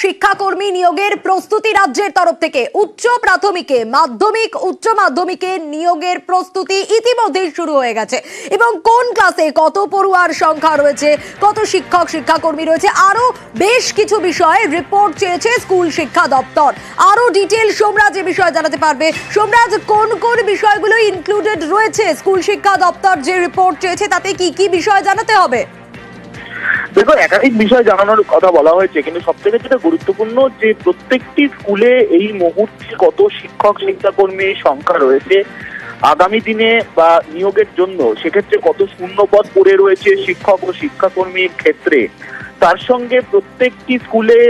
শিক্ষাকর্মী নিয়োগের প্রস্তুতি রাজ্যের তরফ থেকে উচ্চ প্রাথমিকে মাধ্যমিক উচ্চ মাধ্যমিকে নিয়োগের প্রস্তুতি ইতিমধ্যেই শুরু হয়ে গেছে এবং কোন ক্লাসে কত পড়ুয়ার সংখ্যা রয়েছে, কত শিক্ষক শিক্ষাকর্মী রয়েছে, আরো বেশ কিছু বিষয়ে রিপোর্ট চেয়েছে স্কুল শিক্ষা দপ্তর। আরো ডিটেইল সোমরাজ এই বিষয়ে জানাতে পারবে। সোমরাজ, কোন কোন বিষয়গুলো ইনক্লুডেড রয়েছে স্কুল শিক্ষা দপ্তর যে রিপোর্ট চেয়েছে, তাতে কি কি বিষয় জানাতে হবে? দেখো, একাধিক বিষয় জানানোর কথা বলা হয়েছে, কিন্তু সব থেকে যেটা গুরুত্বপূর্ণ যে প্রত্যেকটি স্কুলে এই মুহূর্তে কত শিক্ষক শিক্ষাকর্মীর সংখ্যা রয়েছে, আগামী দিনে বা নিয়োগের জন্য সেক্ষেত্রে কত শূন্যপদ পড়ে রয়েছে শিক্ষক ও শিক্ষাকর্মীর ক্ষেত্রে, তার সঙ্গে প্রত্যেকটি স্কুলে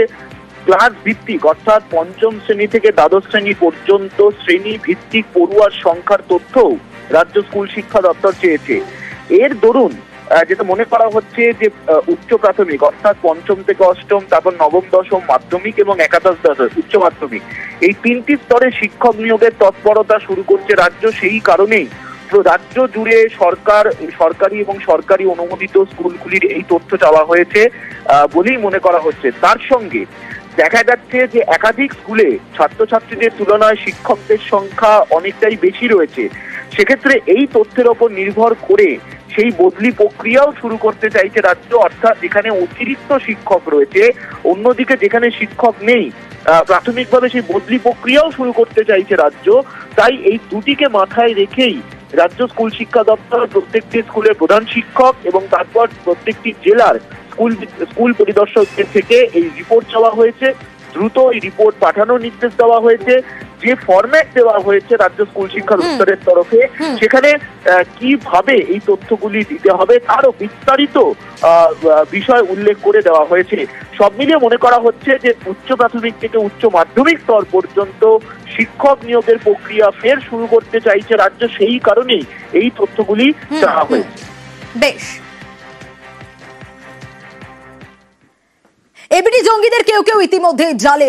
ক্লাস ভিত্তিক অর্থাৎ পঞ্চম শ্রেণী থেকে দ্বাদশ শ্রেণী পর্যন্ত শ্রেণী ভিত্তিক পড়ুয়ার সংখ্যার তথ্যও রাজ্য স্কুল শিক্ষা দপ্তর চেয়েছে। এর দরুন যেটা মনে করা হচ্ছে যে উচ্চ প্রাথমিক অর্থাৎ পঞ্চম থেকে অষ্টম, তারপর নবম দশম মাধ্যমিক এবং একাদশ দ্বাদশ উচ্চ মাধ্যমিক, এই তিনটি স্তরে শিক্ষক নিয়োগের তৎপরতা শুরু করছে রাজ্য। সেই কারণেই রাজ্য জুড়ে সরকারি এবং সরকারি অনুমোদিত স্কুলগুলির এই তথ্য চাওয়া হয়েছে বলেই মনে করা হচ্ছে। তার সঙ্গে দেখা যাচ্ছে যে একাধিক স্কুলে ছাত্রছাত্রীদের তুলনায় শিক্ষকদের সংখ্যা অনেকটাই বেশি রয়েছে। সেক্ষেত্রে এই তথ্যের ওপর নির্ভর করে সেই বদলি প্রক্রিয়াও শুরু করতে চাইছে রাজ্য, অর্থাৎ যেখানে অতিরিক্ত শিক্ষক রয়েছে, অন্যদিকে যেখানে শিক্ষক নেই প্রাথমিকভাবে সেই বদলি প্রক্রিয়াও শুরু করতে চাইছে রাজ্য। তাই এই দুটিকে মাথায় রেখেই রাজ্য স্কুল শিক্ষা দপ্তর প্রত্যেকটি স্কুলের প্রধান শিক্ষক এবং তারপর প্রত্যেকটি জেলার স্কুল পরিদর্শকদের থেকে এই রিপোর্ট চাওয়া হয়েছে। দ্রুত এই রিপোর্ট পাঠানোর নির্দেশ দেওয়া হয়েছে। যে ফরম্যাট দেওয়া হয়েছে রাজ্য স্কুল শিক্ষা দপ্তরের তরফে, সেখানে কিভাবে এই তথ্যগুলি দিতে হবে তারও বিস্তারিত বিষয় উল্লেখ করে দেওয়া হয়েছে। সব মিলিয়ে মনে করা হচ্ছে যে উচ্চ প্রাথমিক থেকে উচ্চ মাধ্যমিক স্তর পর্যন্ত শিক্ষক নিয়োগের প্রক্রিয়া ফের শুরু করতে চাইছে রাজ্য। সেই কারণেই এই তথ্যগুলি চাওয়া হয়েছে। বেশ, এবিটি জঙ্গিদের কেউ কেউ ইতিমধ্যে জালে